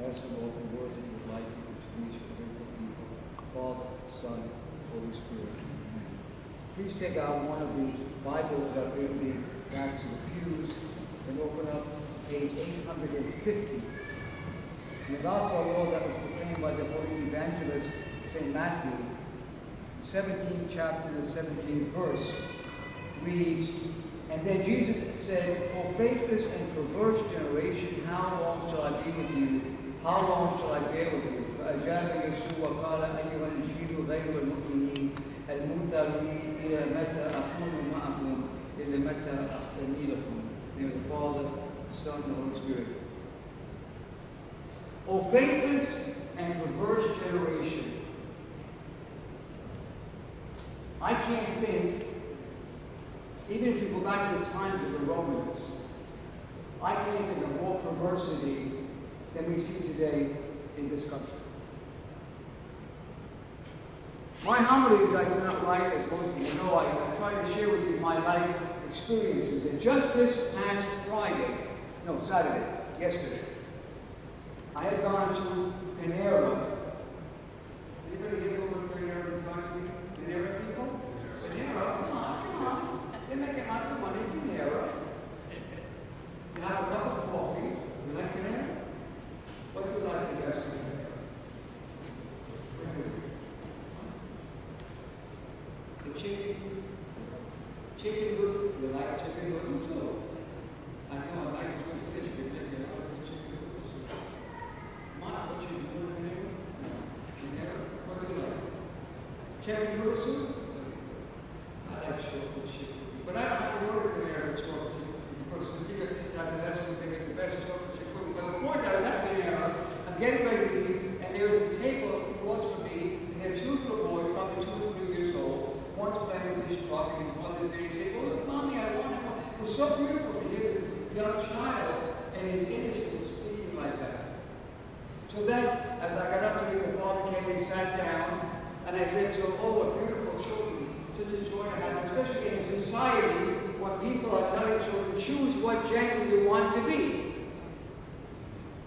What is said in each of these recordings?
ask the Lord for words that you would like to reach your faithful people. Father, Son, Holy Spirit. Amen. Please take out one of the Bibles up in the backs of the pews and open up page 850. In the Gospel of our Lord that was proclaimed by the holy evangelist St. Matthew, 17th chapter, the 17th verse, reads, "And then Jesus said, O faithless and perverse generation, how long shall I be with you? How long shall I bear with you? فأجاب يسوع وقال أيها النشيد غير المؤمنين المنتهي إلى متى أكون معكم إلى متى أختني لكم." In the name of the Father, the Son, and the Holy Spirit. O faithless and perverse generation. I can't think, even if you go back to the times of the Romans, I can't think of more perversity than we see today in this country. My homilies I do not write, as most of you know. I try to share with you my life experiences. And just this past Saturday, yesterday, I had gone to Panera. Anybody here go to Panera besides me? Panera people? Panera, come on. They're making lots of money in Panera. You have a cup of coffee. You like Panera? What do you like the best? The chicken good. You like chicken good too? I know, I like good fish. Mark, what you do in Panera? What do you like? Cherry noodle soup? I like chocolate chip. But I don't have to order Panera chocolate chip because that's what makes the best chocolate chip. But the point I was at Panera, I'm getting ready to leave, and there was a table across from me. They had two little boys, probably 2 or 3 years old. One's playing with his truck, and his mother's there. He said, "Oh, look, Mommy, I want it." It was so beautiful to hear this young child and his innocence speaking like that. So then, as I got up to me, the father came and sat down, and I said to him, "Oh, what beautiful children. Such a joy to have, especially in a society when people are telling children, choose what gender you want to be."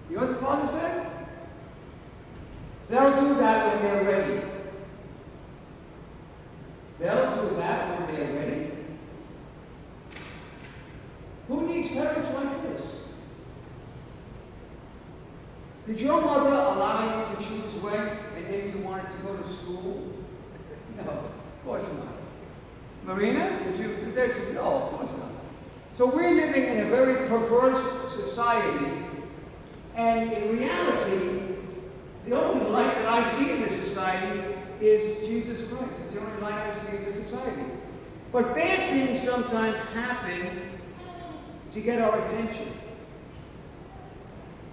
You know what the father said? They'll do that when they're ready. They'll do that when they're ready. Who needs parents like this? Did your mother allow you to choose when and if you wanted to go to school? No, of course not. Marina, did you? No, of course not. So we're living in a very perverse society, and in reality, the only light that I see in this society is Jesus Christ. It's the only light I see in this society. But bad things sometimes happen to get our attention.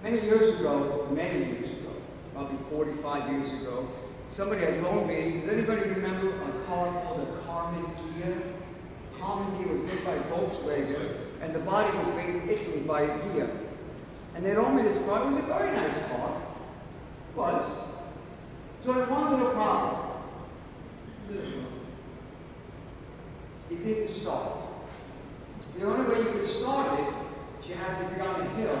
Many years ago, probably 45 years ago, somebody had loaned me. Does anybody remember a car called a Carmen Ghia? Carmen Ghia was made by Volkswagen, and the body was made in Italy by Ghia. And they loaned me this car. It was a very nice car. It was. So I had one little problem. It didn't start. The only way you could start it, you had to be on the hill.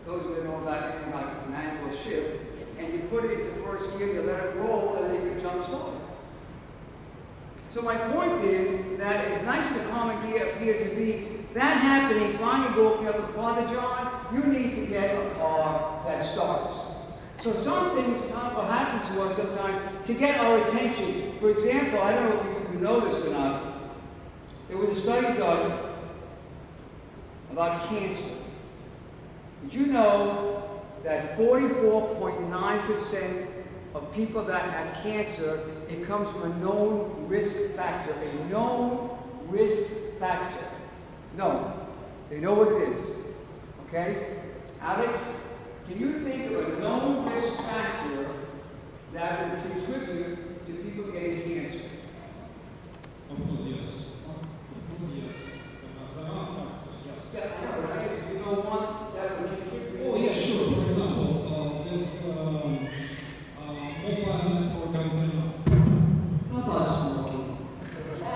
Those who know about like manual shift, and you put it into first gear, you let it roll, and then you could jump start. So my point is that as nice as the Carmen Ghia appeared to be, that happening finally broke me up with Father John. You need to get a car that starts. So some things will happen to us sometimes to get our attention. For example, I don't know if you know this or not. There was a study done about cancer. Did you know that 44.9% of people that have cancer, it comes from a known risk factor? A known risk factor. No. They know what it is. Okay? Alex? Can you think of a known risk factor that would contribute to people getting cancer? Of course, yes. There are factors, yes. I guess you know one that would contribute. Oh, yeah, sure. For example, this mobile network antennas. How about smoking? Oh.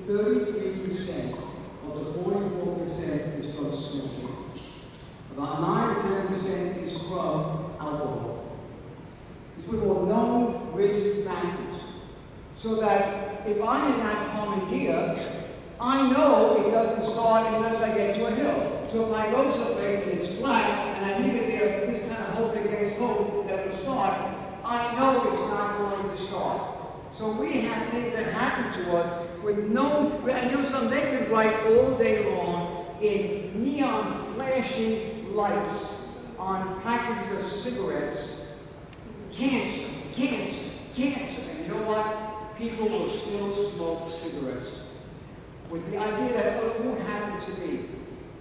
33% I know it doesn't start unless I get to a hill. So if I go someplace and it's flat, and I leave it there, just kind of hope against hope that it'll start, I know it's not going to start. So we have things that happen to us with no, and you know something, they could write all day long in neon flashing lights on packages of cigarettes, cancer, cancer, cancer. And you know what? People will still smoke cigarettes with the idea that, oh, it won't happen to me.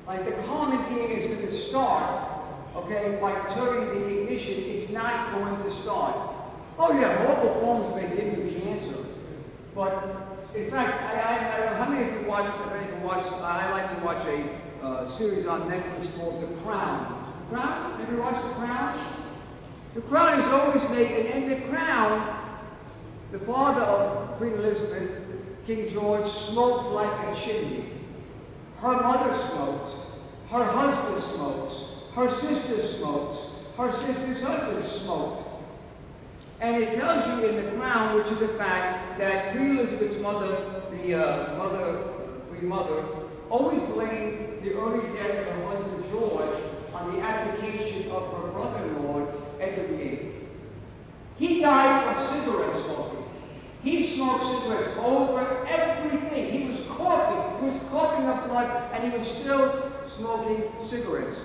Like the common thing is going to start, okay, by turning the ignition, it's not going to start. Oh yeah, mobile phones may give you cancer, but in fact, how many of you watch, I like to watch a series on Netflix called The Crown. The Crown? Have you watched The Crown? The Crown is always made, and in The Crown, the father of Queen Elizabeth, King George, smoked like a chimney. Her mother smoked, her husband smokes, her sister smokes, her sister's husband smoked. And it tells you in The Crown, which is a fact, that Queen Elizabeth's mother, Queen Mother, always blamed the early death of her husband George on the abdication of her brother-in-law, Edward VIII. He died from cigarette smoking. He smoked cigarettes over everything. He was coughing up blood, and he was still smoking cigarettes.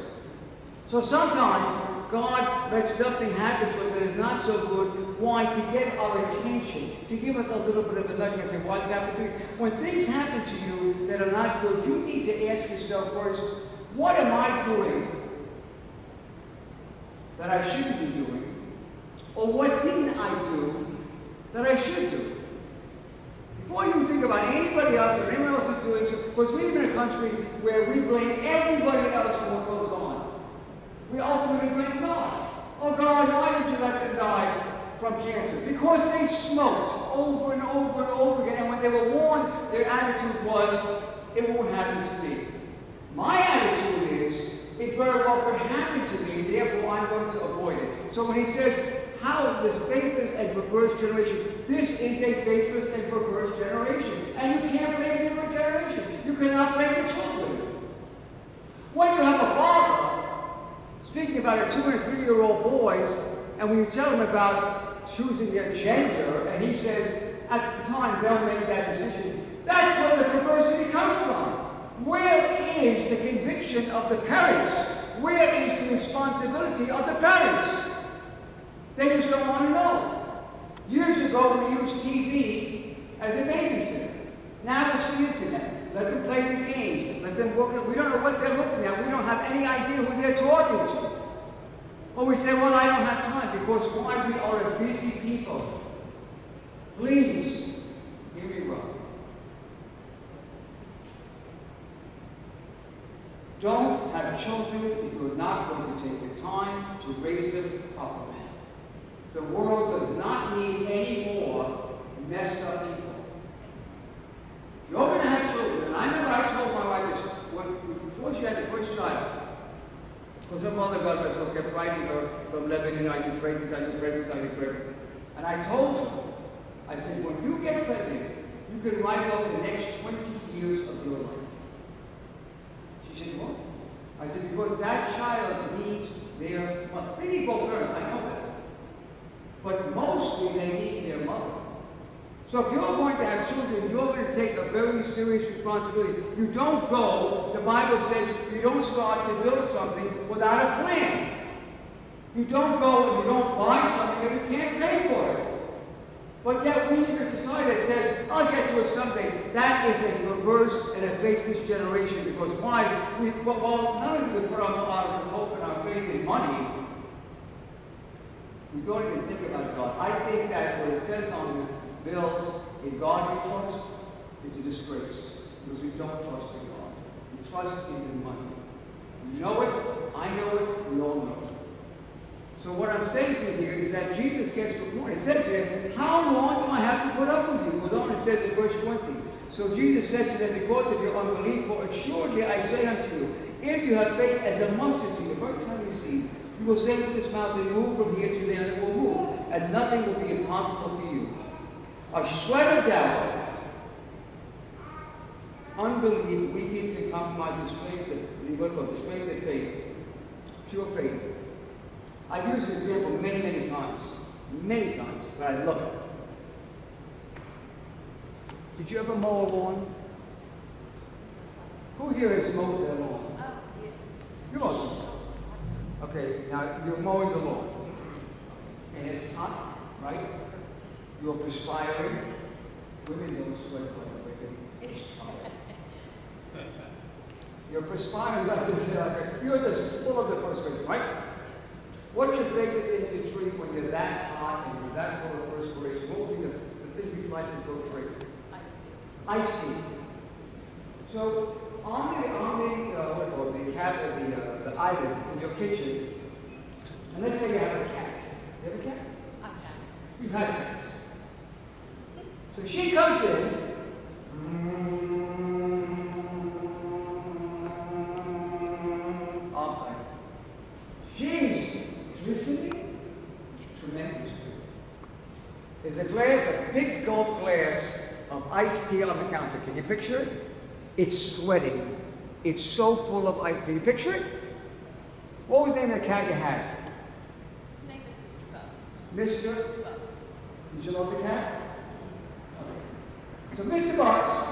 So sometimes God lets something happen to us that is not so good. Why? To get our attention, to give us a little bit of a nudge and say, why does this happen to you? When things happen to you that are not good, you need to ask yourself first, what am I doing that I shouldn't be doing? Or what didn't I do that I should do? Before you think about anybody else or anyone else is doing so, because we live in a country where we blame everybody else for what goes on. We ultimately blame God. Oh God, why did you let them die from cancer? Because they smoked over and over and over again, and when they were warned, their attitude was, it won't happen to me. My attitude is, it very well could happen to me, therefore I'm going to avoid it. So when he says, how this faithless and perverse generation, this is a faithless and perverse generation. And you can't blame the perverse generation. You cannot blame the children. When you have a father speaking about a 2- and 3-year-old boys, and when you tell him about choosing their gender, and he says, at the time they'll make that decision, that's where the perversity comes from. Where is the conviction of the parents? Where is the responsibility of the parents? They just don't want to know. Years ago, we used TV as a babysitter. Now it's the internet. Let them play the games. Let them look at, we don't know what they're looking at. We don't have any idea who they're talking to. Or we say, well, I don't have time, because why? We are a busy people. Please, hear me well. Don't have children if you're not going to take the time to raise them properly. The world does not need any more messed up people. If you're going to have children, and I remember I told my wife this before she had the first child, because her mother, God bless her, kept writing her from Lebanon, are you pregnant, are you pregnant, are you pregnant? And I told her, I said, when you get pregnant, you can write off the next 20 years of your life. She said, what? I said, because that child needs their mother. They need both parents, I know that. But mostly they need their mother. So if you're going to have children, you're going to take a very serious responsibility. You don't go, the Bible says, you don't start to build something without a plan. You don't go and you don't buy something if you can't pay for it. But yet we live in a society that says, I'll get to it someday. That is a perverse and a faithless generation, because why? Well, not only do we put our hope and our faith in money, we don't even think about God. I think that what it says on the bills, in God we trust, is a disgrace, because we don't trust in God. We trust in the money. You know it, I know it, we all know it. So what I'm saying to you here is that Jesus gets to the point. It says here, how long do I have to put up with you? It goes on, it says in verse 20. So Jesus said to them, because of your unbelief, for assuredly I say unto you, if you have faith as a mustard seed, a very tiny seed, you will say to this mountain, move from here to there, and it will move, and nothing will be impossible for you. A shred of doubt, unbelief, weakness, and compromise, the strength of faith, pure faith. I've used this example many times, but I love it. Did you ever mow a lawn? Who here has mowed their lawn? Oh, yes. You mowed it. Okay, now you're mowing the lawn. And it's hot, right? You're perspiring. Women don't sweat like a baby. You're perspiring like this. You're just full of the perspiration, right? What's your favorite thing to drink when you're that hot and you're that full of perspiration? What would be the thing you'd like to go drink? Iced tea. So on the island in your kitchen, and let's say you have a cat. You have a cat? I've had You've had cats. So she comes in. She's listening. Tremendous. There's a big gulp glass of iced tea on the counter. Can you picture it? It's sweating. It's so full of ice. Can you picture it? What was the name of the cat you had? His name is Mr. Bubs. Mr. Bubs. Did you love the cat? So Mr. Bucks,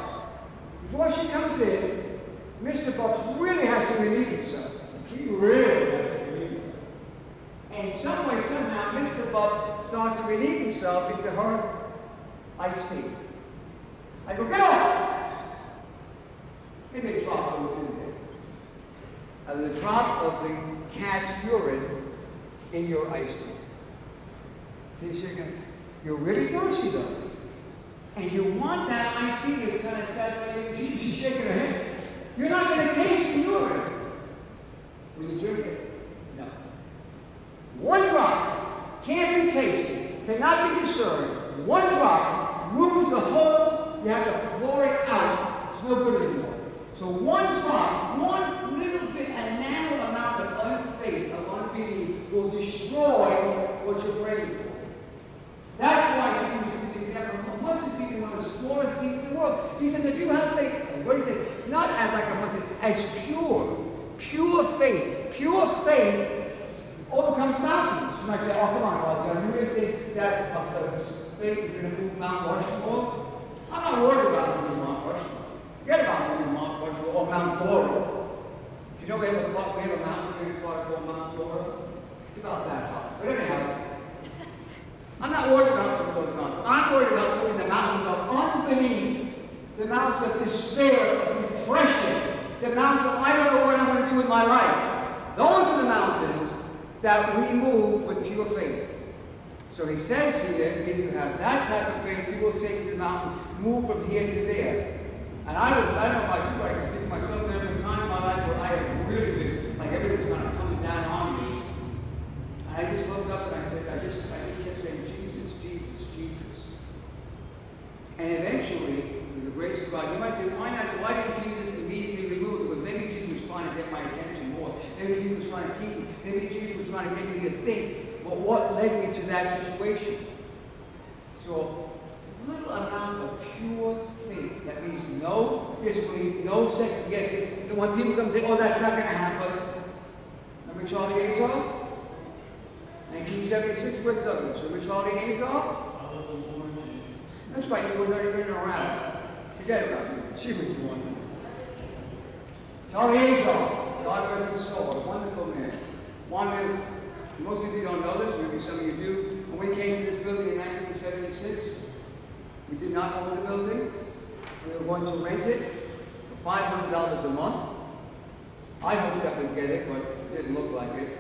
before she comes in, Mr. Bucks really has to relieve himself. He really has to relieve himself. And some way, somehow, Mr. Buck starts to relieve himself into her iced tea. I go, get off! Maybe a drop was in there. The drop of the cat's urine in your iced tea. See, you're really thirsty though. And you want that iced tea to kind of saturate. She's shaking her head. You're not going to taste the urine. Will you drink it? No. One drop can't be tasted, cannot be discerned. One drop ruins the whole. You have to pour it out. It's no good anymore. So one drop, one little bit, a nano amount of unfaith, of unbelief, will destroy what you're praying for. That's why he uses this example of mustard seed, is one of the smallest seeds in the world. He said, if you have faith, what do he say? Not as like a mustard, as pure faith overcomes mountains. You might say, oh, come on, Roger, you really think that faith is going to move Mount Rushmore? I'm not worried about moving Mount Rushmore. Forget about moving Mount Rushmore or Mount Dora. Do you know we have a mountain here in Florida called Mount Dora? It's about that high. But anyhow, I'm not worried about those mountains. I'm worried about moving the mountains of unbelief, the mountains of despair, of depression, the mountains of I don't know what I'm going to do with my life. Those are the mountains that we move with pure faith. So he says here, if you have that type of faith, you will say to the mountain, move from here to there. And I don't know about you, but I can speak to myself. There was a time in my life where I have really been, like everything's kind of coming down on me. And I just looked up and I said, I just kept saying, Jesus, Jesus, Jesus. And eventually, with the grace of God, you might say, why didn't Jesus immediately remove it? Because maybe Jesus was trying to get my attention more. Maybe Jesus was trying to teach me. Maybe Jesus was trying to get me to think, but what led me to that situation? So, a little amount of pure faith. That means no disbelief, no second guessing. When people come and say, oh, that's not going to happen. Remember Charlie Azar? 1976, where's Douglas? Remember Charlie Azar? That's right, you were not even around. Forget about it. She was born. Charlie Azar, God rest his soul, a wonderful man. Most of you don't know this, maybe some of you do. When we came to this building in 1976, we did not own the building. We were going to rent it for $500 a month. I hoped that we'd get it, but it didn't look like it.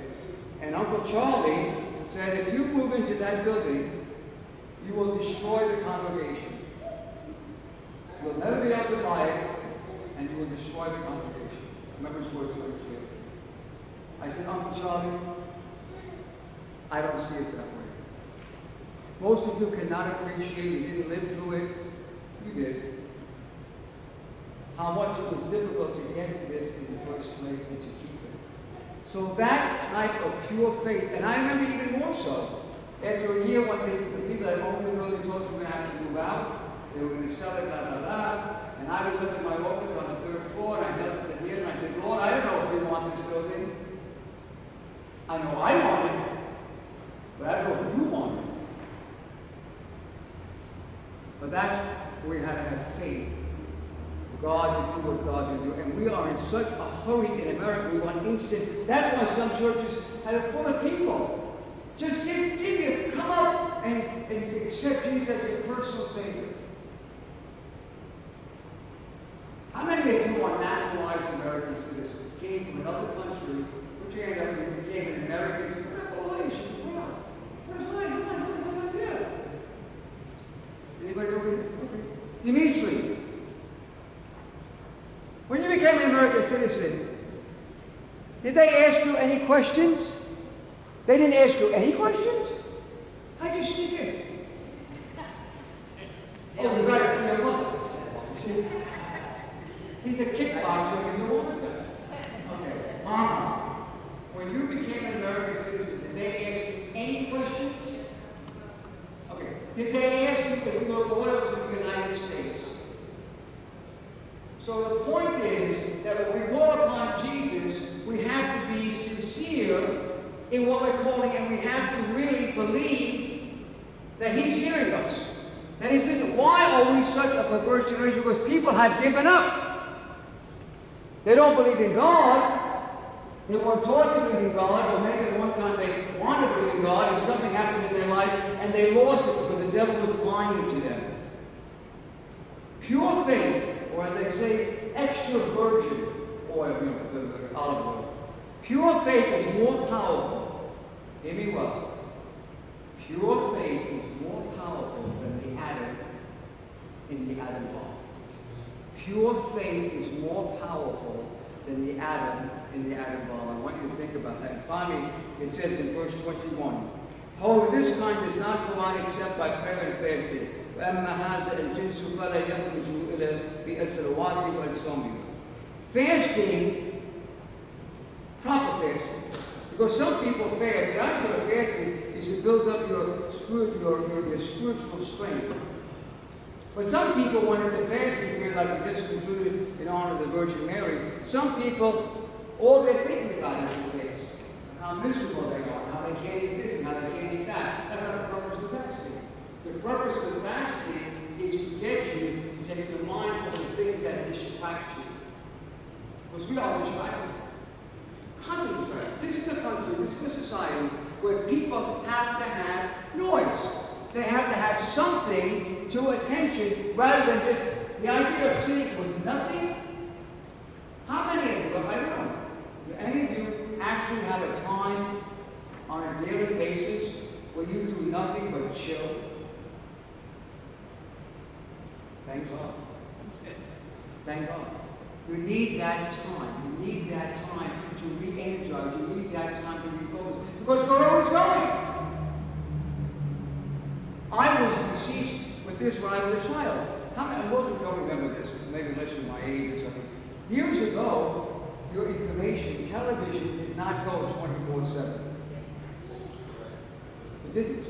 And Uncle Charlie said, if you move into that building, you will destroy the congregation. You'll never be able to buy it, and you will destroy the congregation. Remember his words right here. I said, Uncle Charlie, I don't see it that way. Most of you cannot appreciate, you didn't live through it. You did. How much it was difficult to get this in the first place and to keep it. So that type of pure faith, and I remember even more so, after a year when the people that owned the building told us we were going to have to move out, they were going to sell it, blah, blah, blah. And I was up in my office on the 3rd floor, and I knelt at the end, and I said, Lord, I don't know if you want this building. I know I want it, but I don't know if you want it. But that's where we had to have faith for God to do what God's going to do. And we are in such a hurry in America. We want instant. That's why some churches had it full of people. Just come up and accept Jesus as your personal Savior. How many of you are naturalized American citizens? Came from another country, but you ended up and became an American citizen? Anybody over here? Okay. Dimitri, when you became an American citizen, did they ask you any questions? They didn't ask you any questions? How'd you sneak in? Oh, you got it from your mother. He's a kickboxer in the water. Okay. Mama, when you became an American citizen, did they ask you any questions? Okay. Did they ask you if you were loyal to the United States? So the point is that when we call upon Jesus, we have to be sincere in what we're calling, and we have to really believe that He's hearing us. That He's listening. Why are we such a perverse generation? Because people have given up. They don't believe in God. They weren't taught to believe in God, or maybe at one time they wanted to believe in God, and something happened in their life, and they lost it because the devil was lying to them. Pure faith, or as they say, extra virgin oil, the olive oil. Pure faith is more powerful. Hear me well. Pure faith is more powerful than the atom in the atom bomb. Pure faith is more powerful than the atom in the atom bomb. I want you to think about that. And finally, it says in verse 21, however, this kind does not go on except by prayer and fasting. Fasting, proper fasting. Because some people fast. The idea of fasting is to build up your spiritual strength. But some people went into fasting period, like we just concluded in honor of the Virgin Mary. Some people, all they're thinking about is the fast. How miserable they are, how they can't eat this and how they can't eat that. That's not the purpose of fasting. The purpose of fasting is to get you to take your mind off the things that distract you. Because we are distracted. Constantly distracted. This is a country, this is a society where people have to have noise. They have to have something to attention rather than just the idea of sitting with nothing. How many of you, I don't know, do any of you actually have a time on a daily basis where you do nothing but chill? Thank God. Thank God. You need that time. You need that time to re-energize. You need that time to refocus. Because we're always going. I was besieged with this when I was a child. Most of you don't remember this, maybe unless you're my age or something. Years ago, your information, television did not go 24/7. It didn't.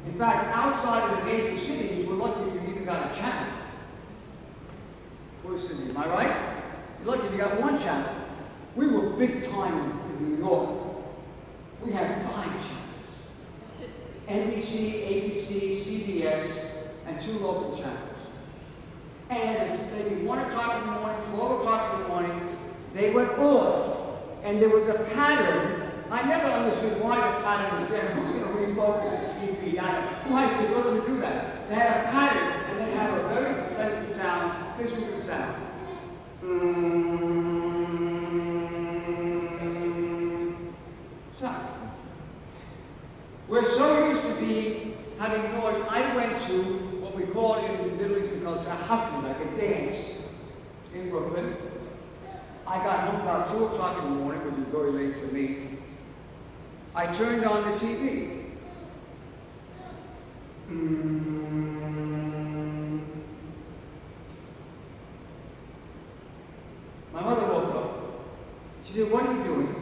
In fact, outside of the major cities, we're lucky if you even got a channel. Where's Sydney? Am I right? You're lucky if you got one channel. We were big time in New York. We had 5 channels. NBC, ABC, CBS, and 2 local channels. And it was maybe 1 o'clock in the morning, 12 o'clock in the morning, they went off. And there was a pattern. I never understood why this pattern was there. Who's going to refocus a TV? Who has the ability to do that? They had a pattern, and they had a very pleasant sound. This was the sound. Sound. We're so used to be having noise. I went to what we call in the Middle Eastern culture a hafla, like a dance in Brooklyn. I got home about 2 o'clock in the morning, which was very late for me. I turned on the TV. My mother woke up. She said, "What are you doing?"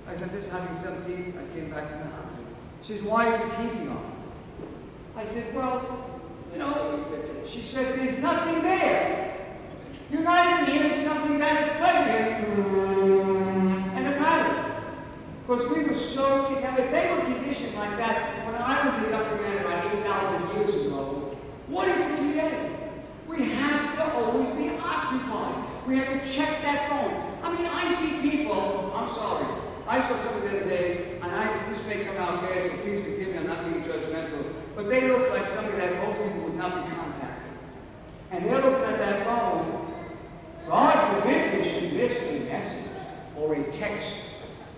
I said, "Just having some tea." I came back in the house. She says, "Why is the TV on?" I said, "Well, you know," she said, "there's nothing there." so, now if they were conditioned like that, when I was a younger man about 8,000 years ago, what is it today? We have to always be occupied. We have to check that phone. I mean, I see people, I'm sorry, I saw something the other day, and this may come out bad, so please forgive me, I'm not being judgmental, but they look like somebody that most people would not be contacted. And they're looking at that phone. God forbid we should miss a message or a text.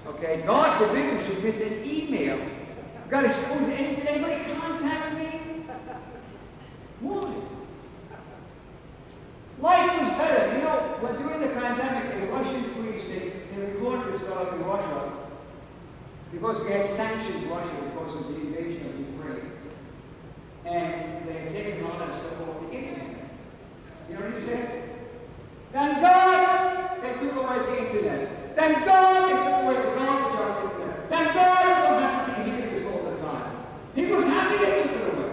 Okay? God forbid we should miss an email. You've got to say, oh, did anybody contact me? Why? Life was better. You know, when during the pandemic, the Russian police, they recorded this stuff in Russia because we had sanctioned Russia because of the invasion of Ukraine. And they had taken all that stuff off the internet. You know what he said? Thank God they took away the internet. Thank God they took away the garbage on the internet. Thank God I don't have to be hearing this all the time. He was happy they took it away.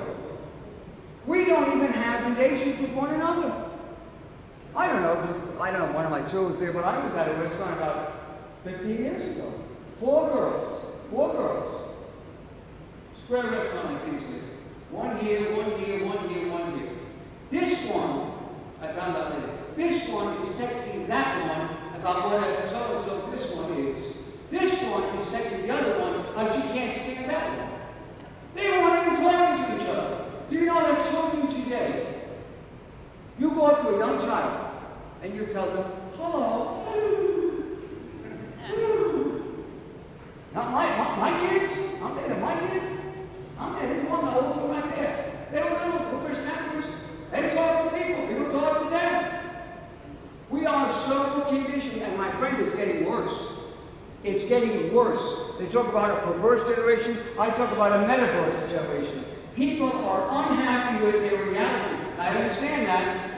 We don't even have relations with one another. I don't know, one of my children there, but I was at a restaurant about 15 years ago. Four girls. Square restaurant like these here. One here, one here, one here, one here. This one, I found out later, this one is texting that one about what so this one is. This one is texting the other one how she can't stand that one. They weren't even talking to each other. Do you know that children today, you go up to a young child and you tell them, hello. Not my kids. I'm telling you, my kids. I'm telling you, the one, the oldest one right there. They were little whippersnappers. They talk to people. People talk to them. We are so conditioned, and my friend, it's getting worse. It's getting worse. They talk about a perverse generation. I talk about a metaverse generation. People are unhappy with their reality. I understand that.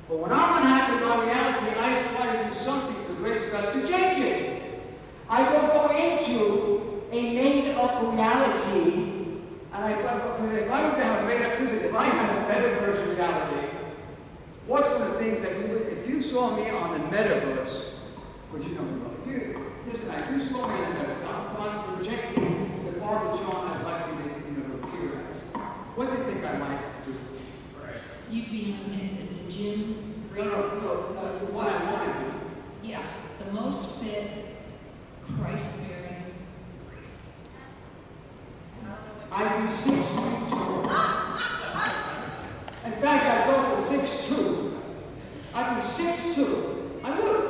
But when I'm unhappy with my reality, I try to do something for the grace of God to change it. I don't go into a made-up reality. And if I was to have a made-up, if I had a metaverse reality, what's one of the things that you would, if you saw me on the metaverse, which you know me well, if you saw me on the metaverse, I'm projecting the part of John I'd like you to appear as. What do you think I might do? You'd be at the gym, greatest. What I want to do. Yeah, the most fit, Christ-bearing priest. I'd be 6 feet tall. In fact, I'd go for 6'2". I'd be 6'2". I would.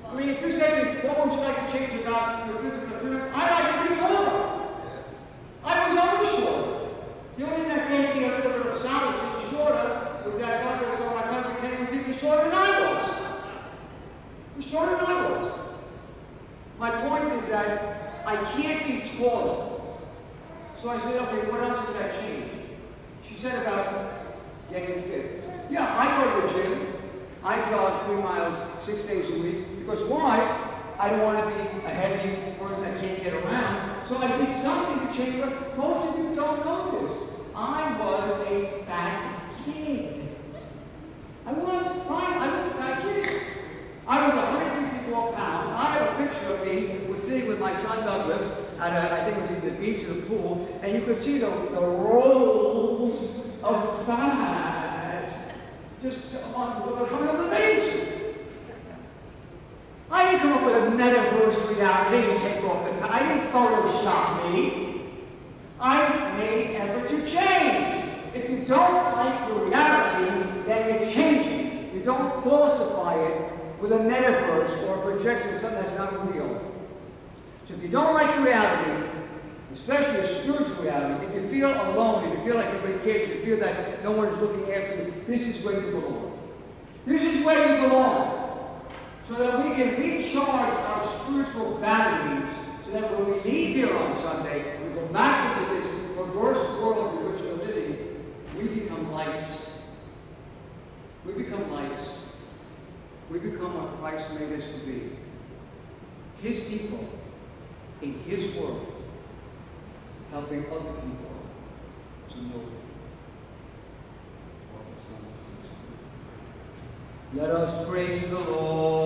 I mean, if you said to me, what would you like to change about your physical appearance? I'd like to be taller. I was always short. The only thing that gave me a little bit of solace being shorter was that brother saw my cousin Ken was even shorter than I was. He was shorter than I was. My point is that I can't be taller. So I said, okay, what else could I change? She said about getting fit. Yeah, I go to the gym. I jog 3 miles 6 days a week. Because why? I don't want to be a heavy person that can't get around. So I did something to change it. Most of you don't know this. I was a fat kid. I was a fat kid. I was 164 pounds. I have a picture of me sitting with my son Douglas at I think it was either the beach or the pool, and you could see the rolls of fat just coming up the beach. I didn't come up with a metaverse reality and take off the. I didn't Photoshop me. I made effort to change. If you don't like the reality, then you change it. You don't falsify it with a metaverse or a projection of something that's not real. So if you don't like the reality, especially a spiritual reality, if you feel alone, if you feel like nobody cares, if you feel that no one is looking after you, this is where you belong. This is where you belong. So that we can recharge our spiritual batteries, so that when we leave here on Sunday, we go back into this reverse world in which we're living, we become lights. We become lights. We become what Christ made us to be. His people in His world, helping other people to know what the Son of God. Let us pray to the Lord.